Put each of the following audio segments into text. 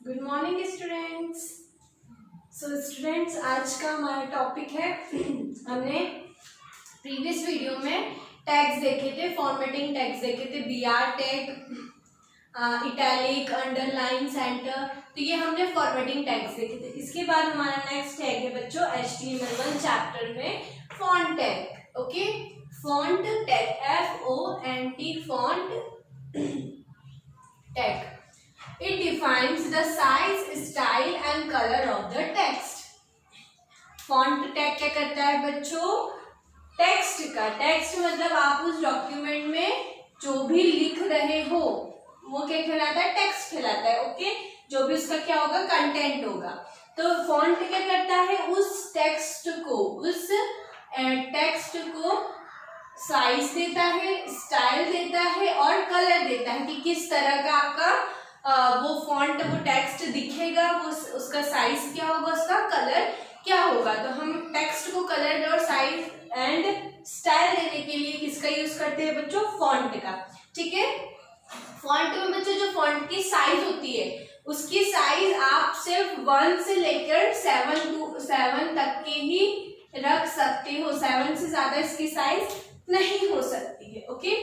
Good morning students. Students, आज का हमारा टॉपिक है हमने प्रीवियस वीडियो में टैग्स देखे थे, फॉर्मेटिंग टैग्स देखे थे, BR tag, italic, underline, centre. तो ये हमने फॉर्मेटिंग टैग्स देखे थे। इसके बाद हमारा नेक्स्ट टैग है बच्चों HTML1 चैप्टर में font tag. Okay, font tag, FONT, font tag. It defines the size, style and color of the text. Font tag क्या करता है बच्चों? टेक्स्ट का, टेक्स्ट मतलब आप उस डॉक्यूमेंट में जो भी लिख रहे हो वो क्या कहलाता है? टेक्स्ट कहलाता है। ओके, जो भी उसका क्या होगा? कंटेंट होगा। तो फॉन्ट क्या करता है? उस टेक्स्ट को साइज देता है, स्टाइल देता है और कलर देता है कि किस तरह का आपका वो फॉन्ट, वो टेक्स्ट दिखेगा, वो उसका साइज क्या होगा, उसका कलर क्या होगा। तो हम टेक्स्ट को कलर और साइज एंड स्टाइल देने के लिए किसका यूज करते हैं बच्चों? फॉन्ट का। ठीक है, फॉन्ट में बच्चों जो फॉन्ट की साइज होती है उसकी साइज आप सिर्फ 1 से लेकर 7 तक के ही रख सकते हो। 7 से ज्यादा इसकी साइज नहीं हो सकती है। ओके,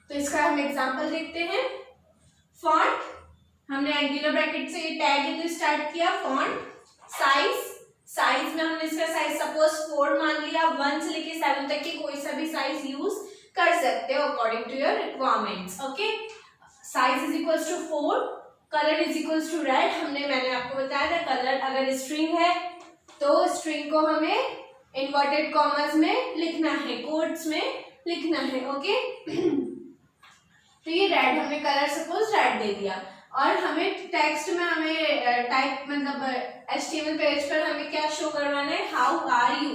तो इसका हम एग्जांपल देखते हैं। फॉन्ट, हमने एंगुलर ब्रैकेट से टैग स्टार्ट किया। फॉन्ट, साइज में हमने इसका साइज सपोज 4 मान लिया। 1 से लेके 7 तक की कोई सा भी साइज यूज कर सकते हो according to your requirements. Okay, size is equals to 4, colour is equals to red. मैंने आपको बताया था कलर अगर स्ट्रिंग है तो स्ट्रिंग को हमें इन्वर्टेड कॉमर्स में लिखना है, कोट्स में लिखना है। ओके, तो ये रेड, हमने कलर सपोज रेड दे दिया। और हमें टेक्स्ट में हमें टाइप मतलब HTML पेज पर हमें क्या शो करवाना है? How are you.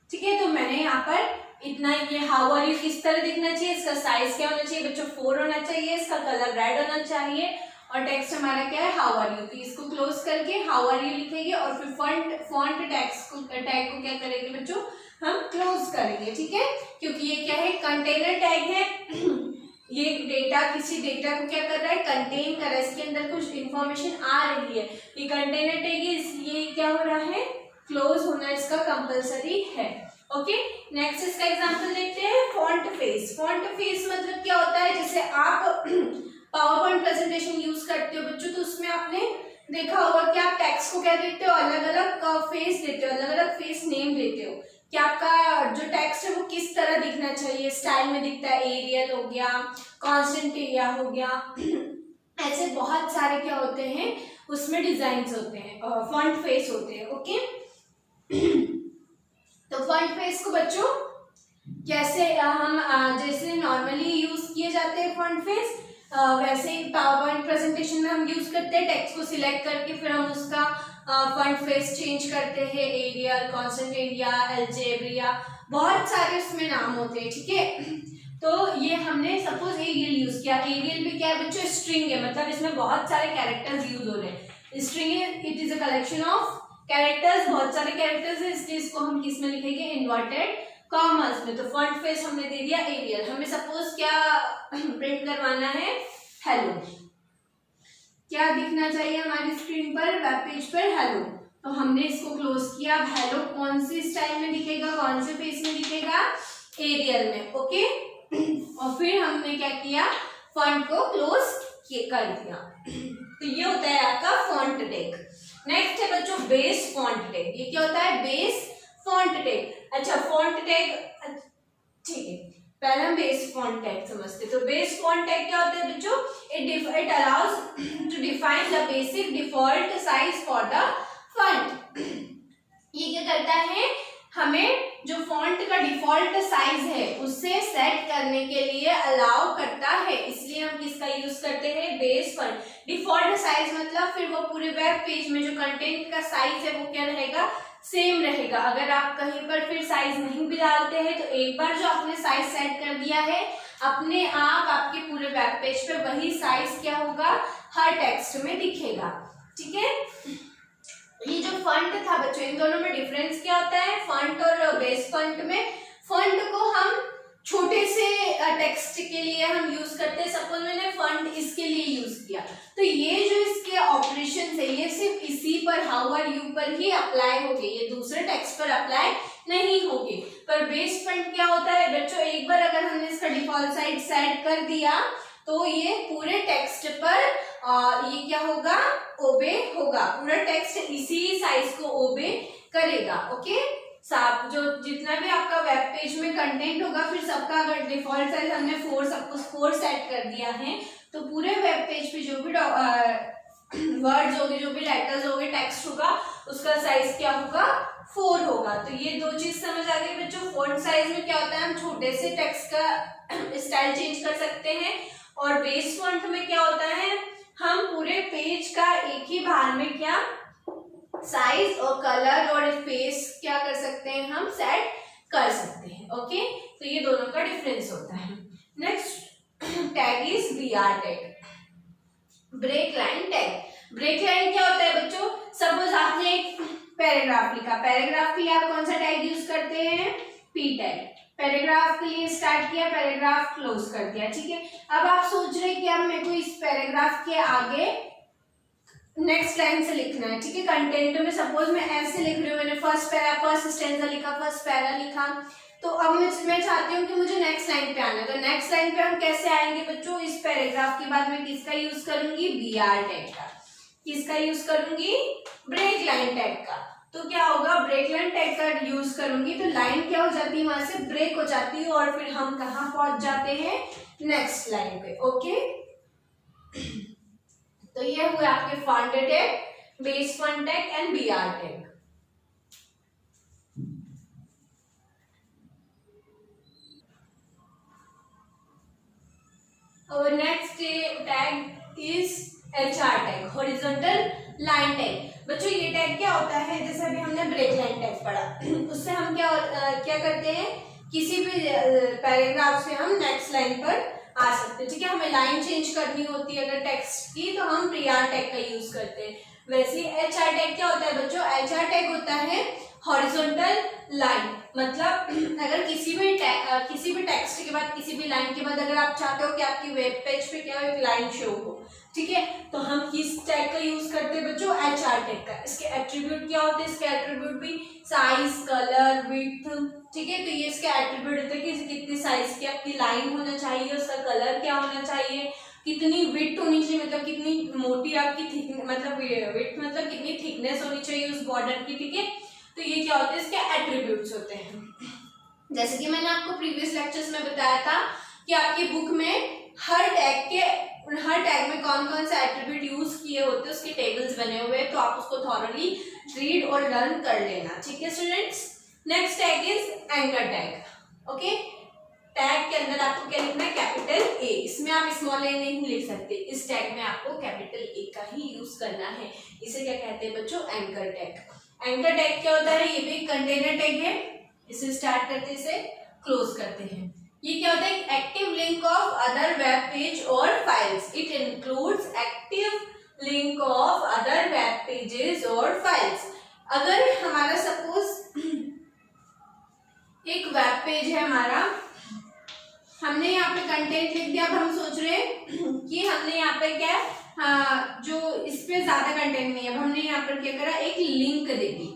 ठीक है, तो मैंने यहाँ पर इतना, ये हाउ आर यू किस तरह दिखना चाहिए, इसका साइज क्या होना चाहिए बच्चों? 4 होना चाहिए, इसका कलर रेड होना चाहिए और टेक्स्ट हमारा क्या है? How are you. तो इसको क्लोज करके हाउ आर यू लिखेंगे और फिर फॉन्ट टैग को क्या करेंगे बच्चों? हम क्लोज करेंगे। ठीक है, क्योंकि ये क्या है? कंटेनर टैग है। ये डेटा, किसी डेटा को क्या कर रहा है? कंटेन कर रहा है, इसके अंदर कुछ इंफॉर्मेशन आ रही है। ये कंटेनर टैग है, इसलिए क्या हो रहा है? क्लोज होना इसका कंपलसरी है। ओके, नेक्स्ट इसका एग्जांपल देखते हैं। Font face. फॉन्ट फेस मतलब क्या होता है? जैसे आप पावर पॉइंट प्रेजेंटेशन यूज करते हो बच्चों, तो उसमें आपने देखा होगा कि आप टेक्स्ट को क्या देते हो? अलग अलग फेस देते हो, अलग अलग फेस नेम देते हो कि आपका जो टेक्स्ट है वो किस तरह दिखना चाहिए, स्टाइल में दिखता है, एरियल हो गया, कांस्टेंट एरिया हो गया, ऐसे बहुत सारे क्या होते हैं उसमें डिजाइन्स होते हैं, फॉन्ट फेस होते हैं। ओके, तो फॉन्ट फेस को बच्चों कैसे हम जैसे नॉर्मली यूज किए जाते हैं फॉन्ट फेस, वैसे ही पावर पॉइंट प्रेजेंटेशन में हम यूज करते हैं। टेक्स्ट को सिलेक्ट करके फिर हम उसका फॉन्ट फेस चेंज करते हैं, एरियल, कांस्टेंट एरिया, अलजेब्रिया, बहुत सारे उसमें नाम होते हैं। ठीक है, तो ये हमने सपोज एरियल यूज किया। एरियल भी क्या है बच्चों? स्ट्रिंग है, मतलब इसमें बहुत सारे कैरेक्टर्स यूज हो रहे हैं। स्ट्रिंग है, it is a collection of characters, बहुत सारे कैरेक्टर्स है, इसलिए इसको हम किस में लिखेंगे? इन्वर्टेड कॉमर्स में। तो फॉन्ट फेस हमने दे दिया एरियल। हमें सपोज क्या प्रिंट करवाना है? हेलो। क्या दिखना चाहिए हमारी स्क्रीन पर, वेब पेज पर? हेलो। तो हमने इसको क्लोज किया। हेलो कौन सी स्टाइल में दिखेगा, कौन से पेज में दिखेगा? एरियल में। ओके, और फिर हमने क्या किया? फॉन्ट को क्लोज कर दिया। तो ये होता है आपका फॉन्ट टैग। नेक्स्ट है बच्चों बेस फॉन्ट टैग। ये क्या होता है? Base font tag. अच्छा, फॉन्ट टैग, ठीक है, पहले हम बेस फॉन्ट टैग समझते। तो बेस फॉन्ट टैग क्या होता है बच्चों? It allows to define the basic default size for the font. ये क्या करता है? हमें जो फॉन्ट का डिफॉल्ट साइज है उससे सेट करने के लिए अलाउ करता है, इसलिए हम किसका यूज करते हैं? Base font. डिफॉल्ट साइज मतलब फिर वो पूरे वेब पेज में जो कंटेंट का साइज है वो क्या रहेगा? सेम रहेगा। अगर आप कहीं पर फिर साइज नहीं भी डालते हैं तो एक बार जो आपने साइज सेट कर दिया है अपने आप आपके पूरे वेब पेज पे वही साइज क्या होगा? हर टेक्स्ट में दिखेगा। ठीक है, ये जो फॉन्ट था बच्चों, इन दोनों में डिफरेंस क्या होता है? फॉन्ट और बेस फॉन्ट में फॉन्ट को हम छोटे से टेक्स्ट के लिए हम यूज करते हैं। सपोज मैंने फंड इसके लिए यूज किया, तो ये जो इसके ऑपरेशन है ये सिर्फ इसी पर हाउ आर यू पर ही अप्लाई होंगे, ये दूसरे टेक्स्ट पर अप्लाई नहीं होंगे। पर बेस फंड क्या होता है बच्चों, एक बार अगर हमने इसका डिफॉल्ट साइज सेट कर दिया तो ये पूरे टेक्स्ट पर ये क्या होगा, ओबे होगा, पूरा टेक्स्ट इसी साइज को ओबे करेगा। ओके, सब जो जितना भी आपका वेब पेज में कंटेंट होगा, फिर सबका अगर डिफॉल्ट साइज हमने 4 सबको 4 सेट कर दिया है, तो पूरे वेब पेज पे जो भी वर्ड्स होंगे, जो भी लेटर्स होंगे, टेक्स्ट होगा, उसका साइज क्या होगा, 4 होगा। तो ये दो चीज समझ आ गई बच्चों। फॉन्ट साइज में क्या होता है, हम छोटे से टेक्स्ट का स्टाइल चेंज कर सकते हैं, और बेस फॉन्ट में क्या होता है, हम पूरे पेज का एक ही बार में क्या साइज और कलर और स्पेस क्या कर सकते हैं, हम सेट कर सकते हैं। ओके, तो ये दोनों का डिफरेंस होता है। Next tag is BR tag, break line tag. Break line क्या होता है बच्चों, सपोज आपने एक पैराग्राफ लिखा, पैराग्राफ के लिए आप कौन सा टैग यूज करते हैं, P टैग। पैराग्राफ के लिए स्टार्ट किया, पैराग्राफ क्लोज कर दिया, ठीक है। अब आप सोच रहे कि अब मेरे को इस पैराग्राफ के आगे नेक्स्ट लाइन से लिखना है, ठीक है। कंटेंट में सपोज मैं ऐसे लिख रही हूँ, मैंने फर्स्ट स्टैंजा लिखा, फर्स्ट पैरा लिखा, तो अब मैं चाहती हूँ कि मुझे नेक्स्ट लाइन पे आना है। तो नेक्स्ट लाइन पे हम कैसे आएंगे बच्चों, इस पैराग्राफ के बाद मैं किसका यूज करूंगी, BR टैग का। किसका यूज करूंगी, ब्रेक लाइन टैग का। तो क्या होगा, ब्रेक लाइन टैग का यूज करूंगी तो लाइन क्या हो जाती है, वहां से ब्रेक हो जाती है, और फिर हम कहाँ पहुंच जाते हैं, नेक्स्ट लाइन पे। ओके, तो ये हुए आपके font tag, base font tag and BR tag. Our next tag is HR tag, horizontal line tag. बच्चों ये टैग क्या होता है, जैसे अभी हमने ब्रेक लाइन टैग पढ़ा, उससे हम क्या करते हैं, किसी भी पैराग्राफ से हम नेक्स्ट लाइन पर आ सकते हैं, ठीक है। हमें लाइन चेंज करनी होती है अगर टेक्स्ट की, तो हम BR टैग का यूज करते हैं। वैसे HR टैग क्या होता है बच्चों, HR टैग होता है हॉरिजॉन्टल लाइन, मतलब अगर किसी भी टेक्स्ट के बाद, किसी भी लाइन के बाद अगर आप चाहते हो कि आपकी वेब पेज पे क्या हो, एक लाइन शो हो, ठीक है, तो हम किस टैग का यूज करते हैं बच्चों, HR टैग का। इसके एट्रीब्यूट क्या होते हैं, इसके एट्रीब्यूट भी साइज, कलर, विड्थ, ठीक है। तो ये इसके एट्रीब्यूट होते हैं कि कितनी साइज की आपकी लाइन होना चाहिए, उसका कलर क्या होना चाहिए, कितनी विड्थ होनी चाहिए, मतलब कितनी मोटी आपकी मतलब विड्थ मतलब कितनी थिकनेस होनी चाहिए उस बॉर्डर की, ठीक है। तो ये क्या होते हैं, इसके एट्रीब्यूट्स होते हैं। जैसे कि मैंने आपको प्रीवियस लेक्चर्स में बताया था कि आपकी बुक में हर टैग में कौन कौन से एट्रीब्यूट यूज किए होते हैं, उसके टेबल्स बने हुए हैं, तो आप उसको थॉरली रीड और लर्न कर लेना, ठीक है students. Next tag is anchor tag. Okay, tag के अंदर आपको क्या लिखना है, कैपिटल A। इसमें आप स्मॉल a नहीं लिख सकते, इस टैग में आपको कैपिटल A का ही यूज करना है। इसे क्या कहते हैं बच्चों, एंकर टैग। एंकर टैग क्या होता है, ये भी कंटेनर टैग है, इसे स्टार्ट करते से क्लोज करते हैं। ये क्या होता है, active link of other web page और files. It includes active link of other web pages और फाइल्स। अगर हमारा सपोज एक वेब पेज है हमारा, हमने यहाँ पे कंटेंट लिख दिया, अब हम सोच रहे हैं कि हमने यहाँ पे क्या जो इस पे ज्यादा कंटेंट नहीं है, अब हमने यहाँ पर क्या करा, एक लिंक दे दी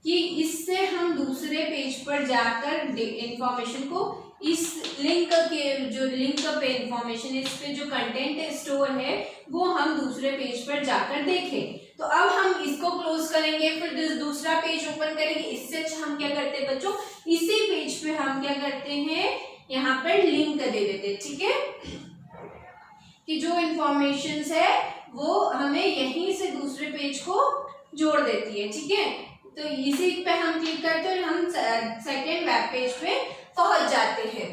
कि इससे हम दूसरे पेज पर जाकर इंफॉर्मेशन को, इस लिंक के जो लिंक पे इंफॉर्मेशन, इस पे जो कंटेंट स्टोर है वो हम दूसरे पेज पर जाकर देखें। तो अब हम इसको क्लोज करेंगे, फिर दूसरा पेज ओपन करेंगे। इससे अच्छा हम क्या करते हैं बच्चों, इसी पेज पे हम क्या करते हैं, यहाँ पर लिंक दे देते हैं, ठीक है, कि जो इंफॉर्मेशन है वो हमें यहीं से दूसरे पेज को जोड़ देती है, ठीक है। तो इसी पे हम क्लिक करते हैं और हम सेकेंड वेब पेज पे पहुंच जाते हैं।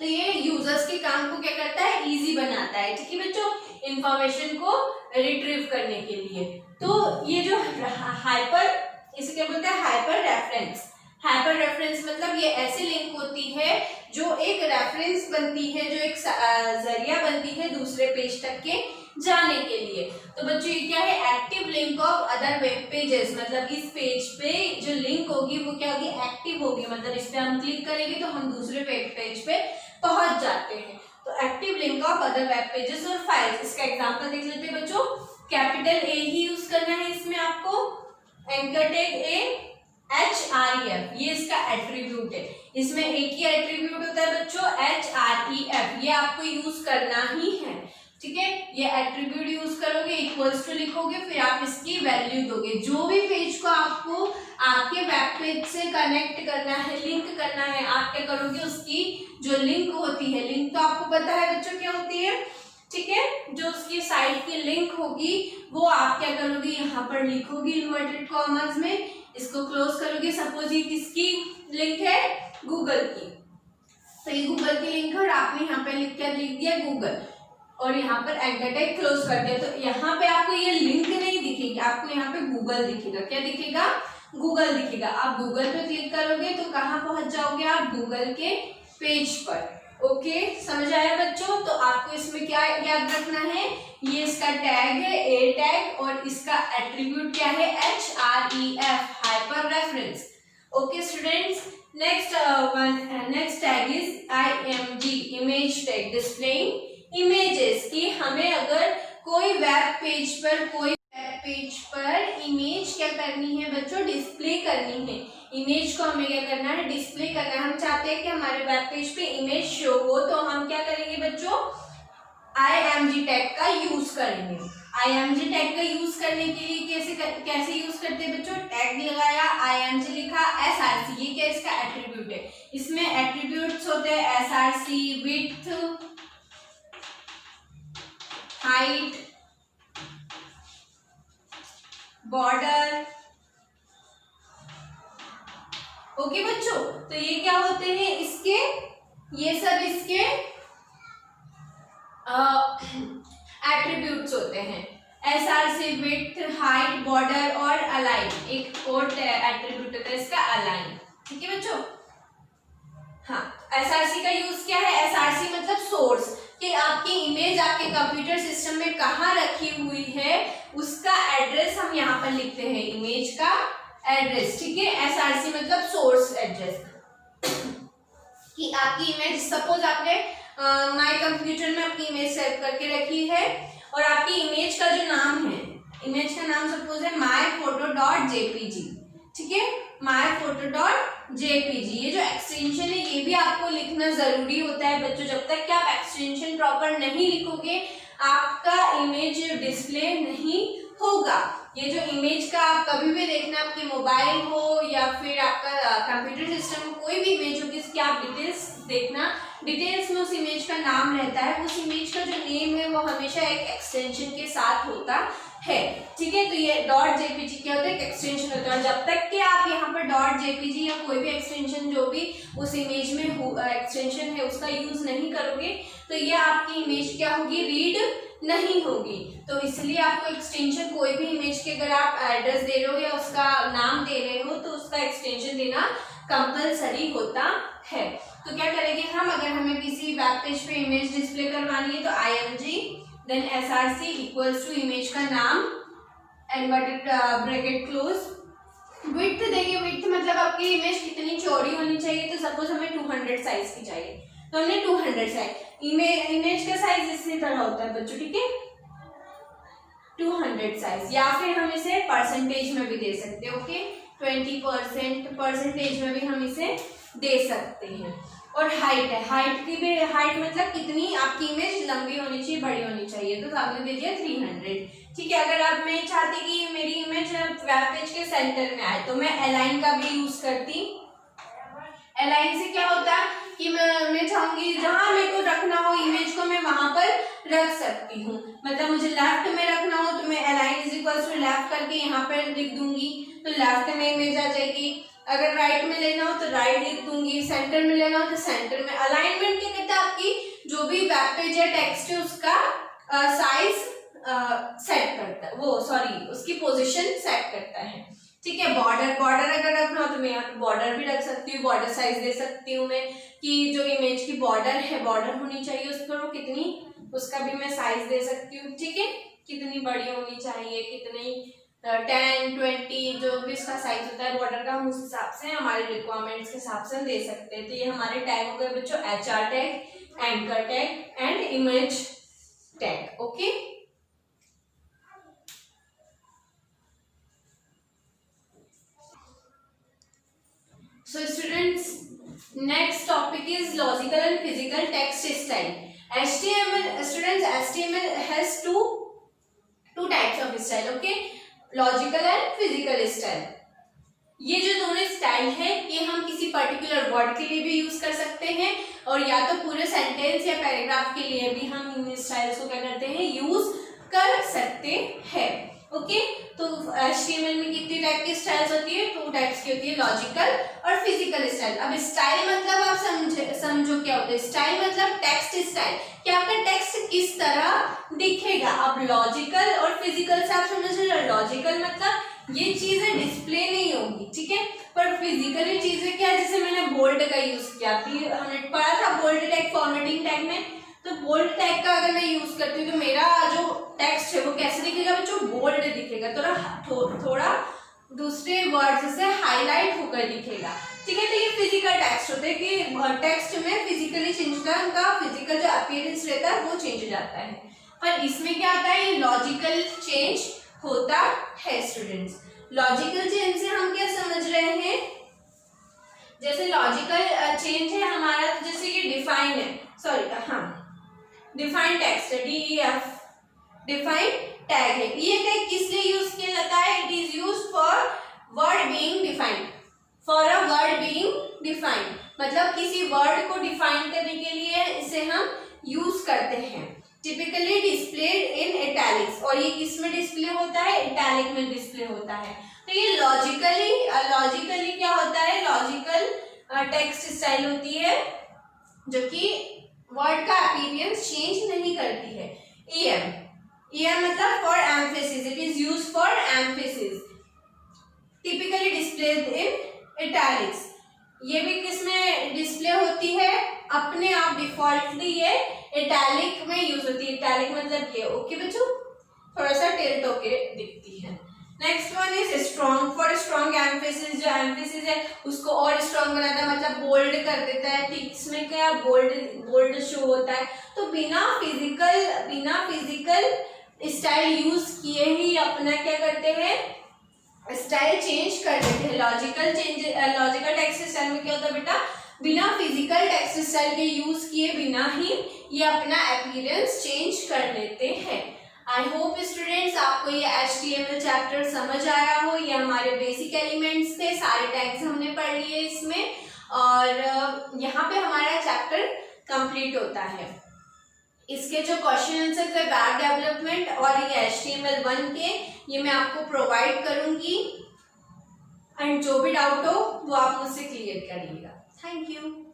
तो ये यूजर्स के काम को क्या करता है, इजी बनाता है, ठीक है बच्चों, इंफॉर्मेशन को रिट्रीव करने के लिए। तो ये जो हाइपर, इसे क्या बोलते हैं, हाइपर रेफरेंस। हाइपर रेफरेंस मतलब ये ऐसी लिंक होती है जो एक रेफरेंस बनती है, जो एक जरिया बनती है दूसरे पेज तक के जाने के लिए। तो बच्चों ये क्या है, active link of other web pages, मतलब इस पेज पे जो लिंक होगी वो क्या होगी, एक्टिव होगी, मतलब इस पे हम क्लिक करेंगे तो हम दूसरे वेब पेज पे पहुंच जाते हैं। तो active link of other web pages और फाइल्स, इसका एग्जांपल देख लेते हैं बच्चों। कैपिटल ए ही यूज करना है इसमें आपको, एंकर टैग ए HREF, ये इसका एट्रीब्यूट है, इसमें एक ही एट्रीब्यूट होता है बच्चों HREF, ये आपको यूज करना ही है, ठीक है। ये एट्रीब्यूट यूज करोगे, इक्वल्स टू लिखोगे, फिर आप इसकी वैल्यू दोगे। जो भी पेज को आपको आपके वेब पेज से कनेक्ट करना है, लिंक करना है, आप क्या करोगे, उसकी जो लिंक होती है, लिंक तो आपको पता है बच्चों क्या होती है, ठीक है, जो उसकी साइट की लिंक होगी वो आप क्या करोगे, यहाँ पर लिखोगे इन्वर्टेड कॉमर्स में, इसको क्लोज करोगे। सपोज ये किसकी लिंक है, गूगल की, तो ये गूगल की लिंक है और आपने यहाँ पे लिख दिया गूगल और यहाँ पर एंकर टैग क्लोज कर दिया। तो यहाँ पे आपको ये लिंक नहीं दिखेगी, आपको यहाँ पे गूगल दिखेगा। क्या दिखेगा, गूगल दिखेगा। आप गूगल पे क्लिक करोगे तो कहाँ पहुंच जाओगे आप, गूगल के पेज पर। ओके, समझ आया बच्चों। तो आपको इसमें क्या याद रखना है, ये इसका टैग है ए टैग और इसका एट्रीब्यूट क्या है HREF, hyper reference. Okay students, next tag is IMG, image tag, displaying images, कि हमें अगर कोई वेब पेज पर इमेज क्या करनी है बच्चों, डिस्प्ले करनी है। इमेज को हमें क्या करना है, डिस्प्ले करना है। हम चाहते हैं कि हमारे वेब पेज पे इमेज शो हो, तो हम क्या करेंगे बच्चों, IMG टैग का यूज करेंगे। IMG टैग का यूज करने के लिए कैसे यूज करते हैं बच्चों, टैग लगाया, IMG लिखा, SRC, ये क्या इसका एट्रीब्यूट है। इसमें एट्रीब्यूट्स होते हैं SRC, width, height, border. Okay बच्चों, तो ये क्या होते हैं इसके, ये सब इसके एट्रीब्यूट्स होते हैं। SRC, विड्थ, हाइट, बॉर्डर और अलाइन, एक और एट्रीब्यूट होता है इसका अलाइन, ठीक है बच्चों। हाँ, SRC का यूज क्या है, SRC मतलब सोर्स, कि आपकी इमेज आपके कंप्यूटर सिस्टम में कहाँ रखी हुई है उसका एड्रेस हम यहाँ पर लिखते हैं, इमेज का एड्रेस, ठीक है। SRC मतलब सोर्स एड्रेस, कि आपकी इमेज, सपोज आपने माय कंप्यूटर में आपकी इमेज सेव करके रखी है और आपकी इमेज का जो नाम है, इमेज का नाम सपोज है myphoto.jpg, ठीक है, myphoto.jpg। ये जो एक्सटेंशन है ये भी आपको लिखना जरूरी होता है बच्चों। जब तक कि आप एक्सटेंशन प्रॉपर नहीं लिखोगे आपका इमेज डिस्प्ले नहीं होगा। ये जो इमेज का आप कभी भी देखना, आपकी मोबाइल हो या फिर आपका कंप्यूटर सिस्टम में कोई भी इमेज होगी, इसकी आप डिटेल्स देखना, डिटेल्स में उस इमेज का नाम रहता है, उस इमेज का जो नेम है वो हमेशा एक एक्सटेंशन के साथ होता है, ठीक है। तो ये .jpg क्या होता है, एक एक्सटेंशन होता है। जब तक कि आप यहाँ पर .jpg या कोई भी एक्सटेंशन जो भी उस इमेज में एक्सटेंशन है उसका यूज नहीं करोगे तो ये आपकी इमेज क्या होगी, रीड नहीं होगी। तो इसलिए आपको एक्सटेंशन, कोई भी इमेज के अगर आप एड्रेस दे रहे हो या उसका नाम दे रहे हो तो उसका एक्सटेंशन देना कंपलसरी होता है। तो क्या करेंगे हम, अगर हमें किसी वेब पेज पे इमेज डिस्प्ले करवानी है तो IMG then SRC equals to image का नाम, इन्वर्टेड ब्रैकेट क्लोज, विड्थ देंगे, विड्थ मतलब आपकी इमेज कितनी चौड़ी होनी चाहिए। तो सपोज हमें 200 साइज की चाहिए तो हमने 200 साइज, इमेज का साइज इसी तरह होता है बच्चों, ठीक है, 200 साइज। या फिर हम इसे परसेंटेज में भी दे सकते हैं, ओके, 20% परसेंटेज में भी हम इसे दे सकते हैं। और हाइट है, हाइट की भी, हाइट मतलब कितनी आपकी इमेज लंबी होनी चाहिए, बड़ी होनी चाहिए, तो आपने दे दिया 300, ठीक है। अगर आप मैं चाहती कि मेरी इमेज वेब पेज के सेंटर में आए तो मैं अलाइन का भी यूज करती। अलाइन से क्या होता है कि मैं चाहूंगी जहां मेरे को रखना हो इमेज को मैं वहां पर रख सकती हूँ। मतलब मुझे लेफ्ट में रखना हो तो मैं align is equal to left करके यहाँ पर लिख दूंगी तो लेफ्ट में इमेज आ जाएगी। अगर राइट में लेना हो तो राइट लिख दूंगी, सेंटर में लेना हो तो सेंटर में। अलाइनमेंट क्या कहता है, आपकी जो भी वेब पेज या टेक्स्ट है उसका साइज सेट करता है, वो सॉरी उसकी पोजीशन सेट करता है, ठीक है। बॉर्डर अगर रखना हो तो मैं यहाँ पे बॉर्डर भी रख सकती हूँ, बॉर्डर साइज दे सकती हूँ मैं कि जो इमेज की बॉर्डर है, बॉर्डर होनी चाहिए उस पर वो कितनी, उसका भी मैं साइज दे सकती हूँ। ठीक है, कितनी बड़ी होनी चाहिए, कितनी 10, 20 जो भी इसका साइज होता है बॉर्डर का, हम उस हिसाब से हमारे रिक्वायरमेंट्स के हिसाब से दे सकते हैं। तो ये हमारे टैग हो गए बच्चों, HR tag, anchor tag and image tag. Okay, so students, next topic is logical and physical text style. HTML, students, HTML has two types of style. Okay, logical and physical style. ये जो दोनों style है ये हम किसी particular word के लिए भी यूज कर सकते हैं और या तो पूरे सेंटेंस या पैराग्राफ के लिए भी हम इन स्टाइल्स को क्या करते हैं, यूज कर सकते हैं। ओके, तो HTML में कितनी टाइप की स्टाइल्स होती है, 2 टाइप्स की होती है, लॉजिकल और फिजिकल स्टाइल। अब स्टाइल मतलब आप समझो क्या होता है। स्टाइल मतलब टेक्स्ट स्टाइल, कि आपका टेक्स्ट किस तरह दिखेगा। अब लॉजिकल और फिजिकल से आप समझ रहे हो, लॉजिकल मतलब ये चीजें डिस्प्ले नहीं होगी, ठीक है, पर फिजिकली चीजें क्या, जैसे मैंने बोल्ड का यूज किया, फिर हमने पढ़ा था बोल्ड टैग फॉर्मेटिंग टैग में, तो बोल्ड टैग का अगर मैं यूज करती हूँ तो मेरा जो टेक्स्ट है वो कैसे दिखेगा बच्चों, बोल्ड दिखेगा, थोड़ा दूसरे वर्ड्स से हाईलाइट होकर दिखेगा। ठीक है, तो ये फिजिकल टेक्स्ट होते हैं कि टेक्स्ट में फिजिकली चेंज होता है, उनका फिजिकल जो अपीयरेंस रहता है वो चेंज हो जाता है। पर इसमें क्या आता है, ये लॉजिकल चेंज होता है स्टूडेंट्स। लॉजिकल चेंज से हम क्या समझ रहे हैं, जैसे लॉजिकल चेंज है हमारा, जैसे कि डिफाइन है, सॉरी हाँ डिफाइन टेक्स्ट है, DEF डिफाइन टैग है। ये टैग किस लिए यूज किया जाता है, it is use for word being defined, for a word being defined, मतलब किसी वर्ड को डिफाइन करने के लिए इसे हम यूज करते हैं। टिपिकली डिस्प्लेड इन इटैलिक्स, और ये किस में डिस्प्ले होता है, इटैलिक में डिस्प्ले होता है। तो ये लॉजिकली क्या होता है, लॉजिकल टेक्स्ट स्टाइल होती है जो कि वर्ड का अपीयरेंस चेंज नहीं करती है। EM मतलब for emphasis, it is use for emphasis, typically displayed in italics. ये भी किसमें डिस्प्ले होती है, अपने आप डिफॉल्टली ये इटैलिक में यूज होती है। इटैलिक मतलब ये, ओके बच्चों, थोड़ा सा टिल्ट होके दिखती है। Next one is strong, for strong emphasis, जो एम्फेसिस है उसको और स्ट्रॉन्ग बनाता है, मतलब बोल्ड कर देता है। ठीक, इसमें क्या बोल्ड शो होता है। तो बिना फिजिकल स्टाइल यूज किए ही अपना क्या करते हैं, स्टाइल चेंज कर देते हैं। लॉजिकल टेक्स्ट स्टाइल में क्या होता है बेटा, बिना फिजिकल टेक्स्ट स्टाइल के यूज किए बिना ही ये अपना अपीयरेंस चेंज कर लेते हैं। आई होप स्टूडेंट्स आपको ये HTML चैप्टर समझ आया हो। ये हमारे बेसिक एलिमेंट्स थे, सारे टैग्स हमने पढ़ लिए इसमें, और यहाँ पे हमारा चैप्टर कंप्लीट होता है। इसके जो क्वेश्चन आंसर थे वेब डेवलपमेंट और ये HTML 1 के, ये मैं आपको प्रोवाइड करूंगी, एंड जो भी डाउट हो वो आप मुझसे क्लियर करिएगा। Thank you.